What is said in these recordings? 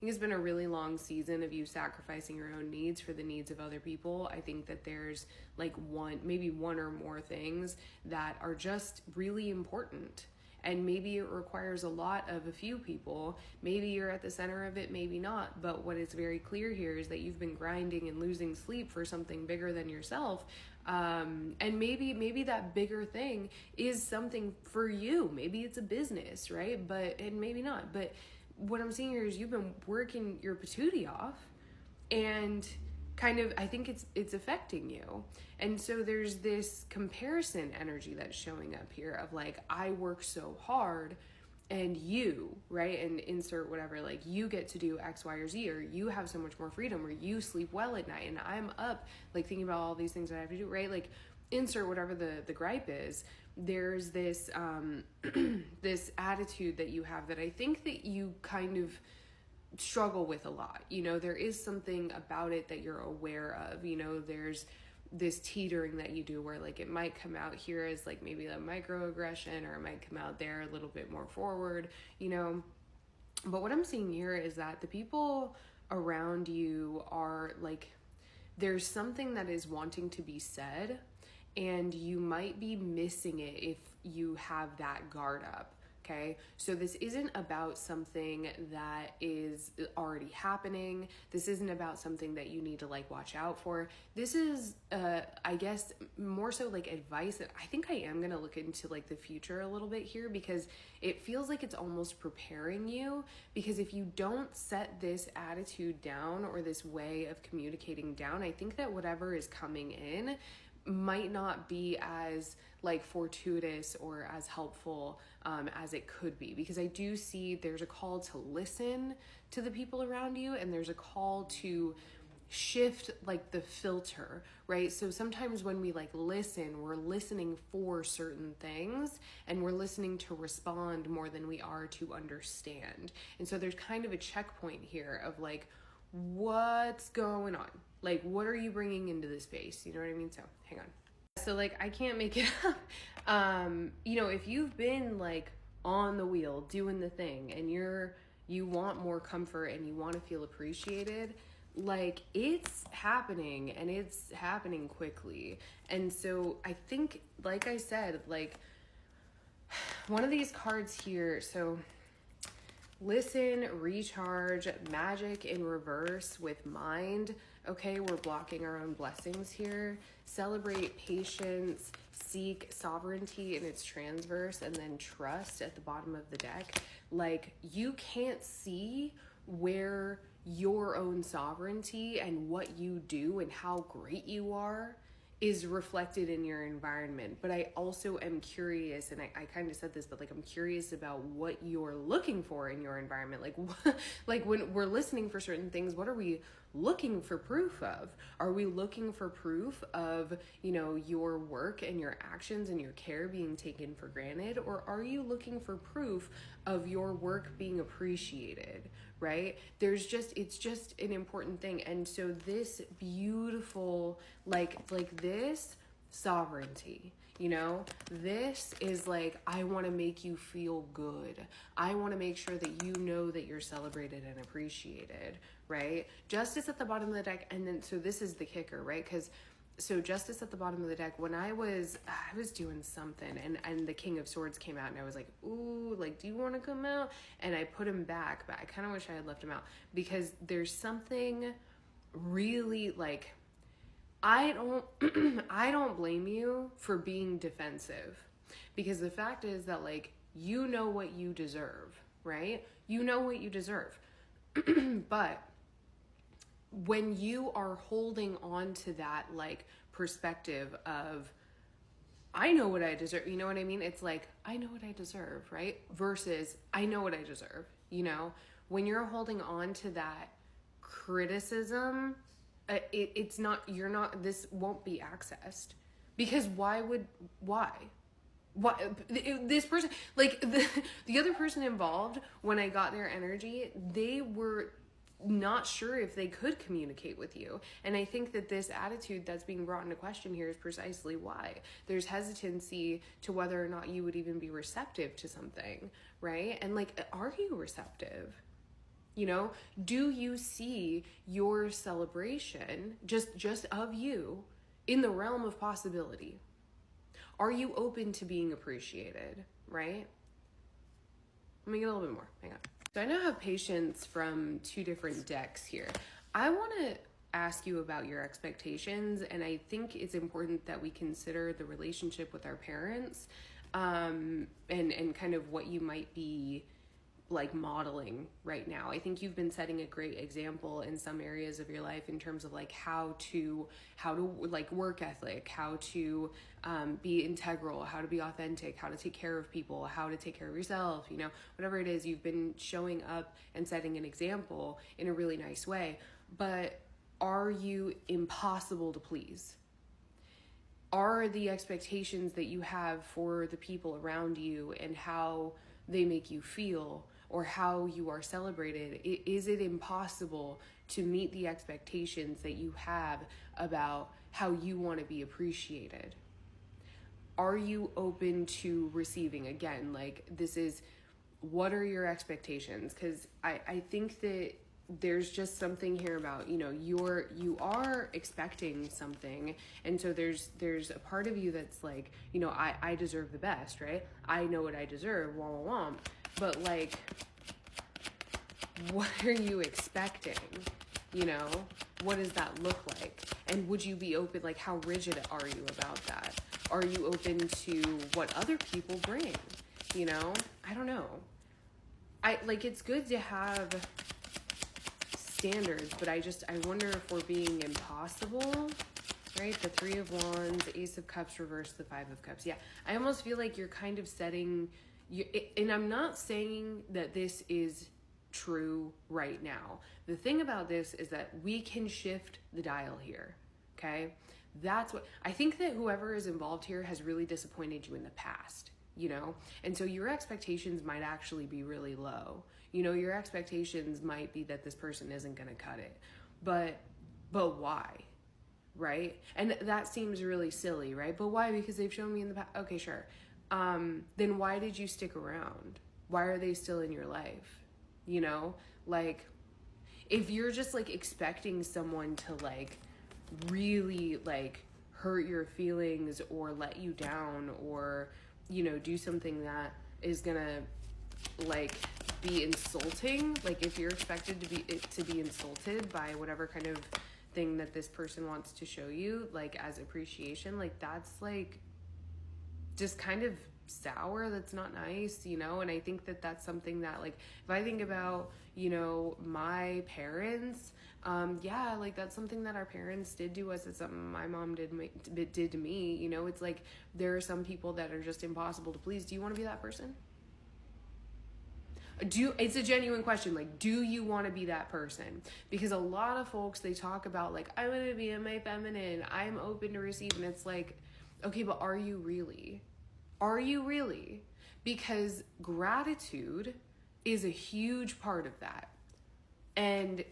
think it's been a really long season of you sacrificing your own needs for the needs of other people. I think that there's like maybe one or more things that are just really important. And maybe it requires a lot of a few people. Maybe you're at the center of it, maybe not. But what is very clear here is that you've been grinding and losing sleep for something bigger than yourself. And maybe that bigger thing is something for you. Maybe it's a business, right? And maybe not. But what I'm seeing here is you've been working your patootie off, and kind of, I think it's affecting you. And so there's this comparison energy that's showing up here of like, I work so hard and you, right? And insert whatever, like you get to do X, Y, or Z, or you have so much more freedom, or you sleep well at night and I'm up like thinking about all these things that I have to do, right? Like insert whatever the gripe is. There's this this attitude that you have that I think that you kind of struggle with a lot. There is something about it that you're aware of. There's this teetering that you do where like it might come out here as like maybe a microaggression, or it might come out there a little bit more forward. But what I'm seeing here is that the people around you are like, there's something that is wanting to be said, and you might be missing it if you have that guard up. Okay, so this isn't about something that is already happening. This isn't about something that you need to like watch out for. This is, I guess, more so like advice that I think I am gonna look into like the future a little bit here, because it feels like it's almost preparing you. Because if you don't set this attitude down, or this way of communicating down, I think that whatever is coming in might not be as like fortuitous or as helpful as it could be. Because I do see there's a call to listen to the people around you, and there's a call to shift like the filter, right? So sometimes when we like listen, we're listening for certain things, and we're listening to respond more than we are to understand. And so there's kind of a checkpoint here of like, what's going on? Like, what are you bringing into the space? You know what I mean? So hang on. So like, I can't make it up. If you've been like on the wheel doing the thing, and you want more comfort and you want to feel appreciated, like it's happening, and it's happening quickly. And so I think, like I said, like one of these cards here, so listen, recharge, magic in reverse with mind. Okay, we're blocking our own blessings here. Celebrate patience, seek sovereignty in its transverse, and then trust at the bottom of the deck. Like, you can't see where your own sovereignty and what you do and how great you are is reflected in your environment. But I also am curious, and I kind of said this, but like I'm curious about what you're looking for in your environment. Like when we're listening for certain things, what are we looking for proof of? Are we looking for proof of, your work and your actions and your care being taken for granted? Or are you looking for proof of your work being appreciated, right? It's just an important thing. And so this beautiful, like this sovereignty, this is like, I want to make you feel good. I want to make sure that you know that you're celebrated and appreciated, right? Justice at the bottom of the deck. And then, so this is the kicker, right? Because so justice at the bottom of the deck, when I was doing something, and the King of Swords came out, and I was like, ooh, like, do you want to come out? And I put him back, but I kind of wish I had left him out, because there's something really like, I don't blame you for being defensive, because the fact is that like, you know what you deserve, right? You know what you deserve. But when you are holding on to that like perspective of, I know what I deserve, you know what I mean? It's like, I know what I deserve, right? Versus, I know what I deserve, when you're holding on to that criticism, it's not, this won't be accessed, because why? This person, like the other person involved, when I got their energy, they were not sure if they could communicate with you. And I think that this attitude that's being brought into question here is precisely why there's hesitancy to whether or not you would even be receptive to something, right? And like, are you receptive? You know, do you see your celebration just of you in the realm of possibility? Are you open to being appreciated, right? Let me get a little bit more. Hang on. So I now have patience from 2 different decks here. I want to ask you about your expectations, and I think it's important that we consider the relationship with our parents, and kind of what you might be like modeling right now. I think you've been setting a great example in some areas of your life in terms of like how to like work ethic, how to be integral, how to be authentic, how to take care of people, how to take care of yourself, you know, whatever it is, you've been showing up and setting an example in a really nice way. But are you impossible to please? Are the expectations that you have for the people around you and how they make you feel, or how you are celebrated, is it impossible to meet the expectations that you have about how you want to be appreciated? Are you open to receiving? Again, like, this is, what are your expectations? Because I think that there's just something here about, you know, you are expecting something, and so there's a part of you that's like, you know, I deserve the best, right? I know what I deserve, wah wah wah. But like, what are you expecting? You know, what does that look like? And would you be open, like, how rigid are you about that? Are you open to what other people bring? You know, I don't know. It's good to have standards, but I wonder if we're being impossible, right? The 3 of Wands, Ace of Cups reversed, the 5 of Cups. Yeah, I almost feel like you're kind of setting, and I'm not saying that this is true right now. The thing about this is that we can shift the dial here, okay? That's what, I think that whoever is involved here has really disappointed you in the past, you know? And so your expectations might actually be really low. You know, your expectations might be that this person isn't going to cut it. But why? Right? And that seems really silly, right? But why? Because they've shown me in the past. Okay, sure. Then why did you stick around? Why are they still in your life? You know, like, if you're just like expecting someone to like really like hurt your feelings or let you down, or, you know, do something that is gonna like be insulting, like if you're expected to be insulted by whatever kind of thing that this person wants to show you, like as appreciation, like that's like just kind of sour. That's not nice, you know? And I think that that's something that, like, if I think about, you know, my parents, yeah, like that's something that our parents did to us. It's something my mom did to me, you know? It's like, there are some people that are just impossible to please. Do you want to be that person? It's a genuine question. Like, do you want to be that person? Because a lot of folks, they talk about like, I want to be in my feminine, I'm open to receive. And it's like, okay, but are you really? Are you really? Because gratitude is a huge part of that. And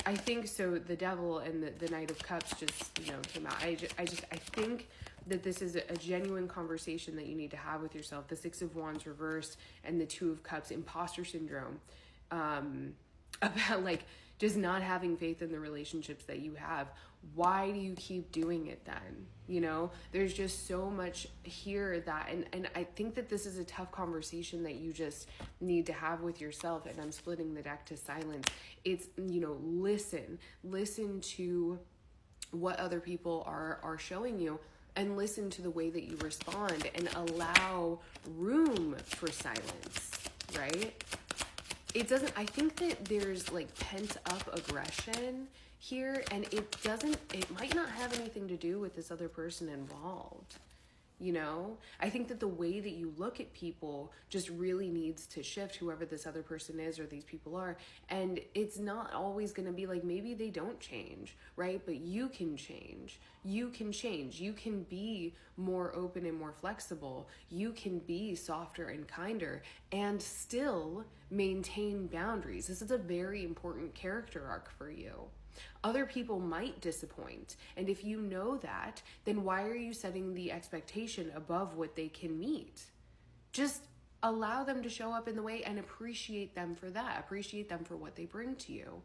I think so. The Devil and the Knight of Cups just, you know, came out. I think that this is a genuine conversation that you need to have with yourself. The 6 of Wands reversed and the 2 of Cups, imposter syndrome, about like just not having faith in the relationships that you have. Why do you keep doing it then? You know, there's just so much here that, and I think that this is a tough conversation that you just need to have with yourself. And I'm splitting the deck to silence. It's, you know, listen to what other people are showing you, and listen to the way that you respond, and allow room for silence, right? I think that there's like pent up aggression here, and it might not have anything to do with this other person involved. You know, I think that the way that you look at people just really needs to shift, whoever this other person is or these people are. And it's not always going to be like, maybe they don't change, right? But you can change. You can change. You can be more open and more flexible. You can be softer and kinder and still maintain boundaries. This is a very important character arc for you. Other people might disappoint. And if you know that, then why are you setting the expectation above what they can meet? Just allow them to show up in the way and appreciate them for that. Appreciate them for what they bring to you.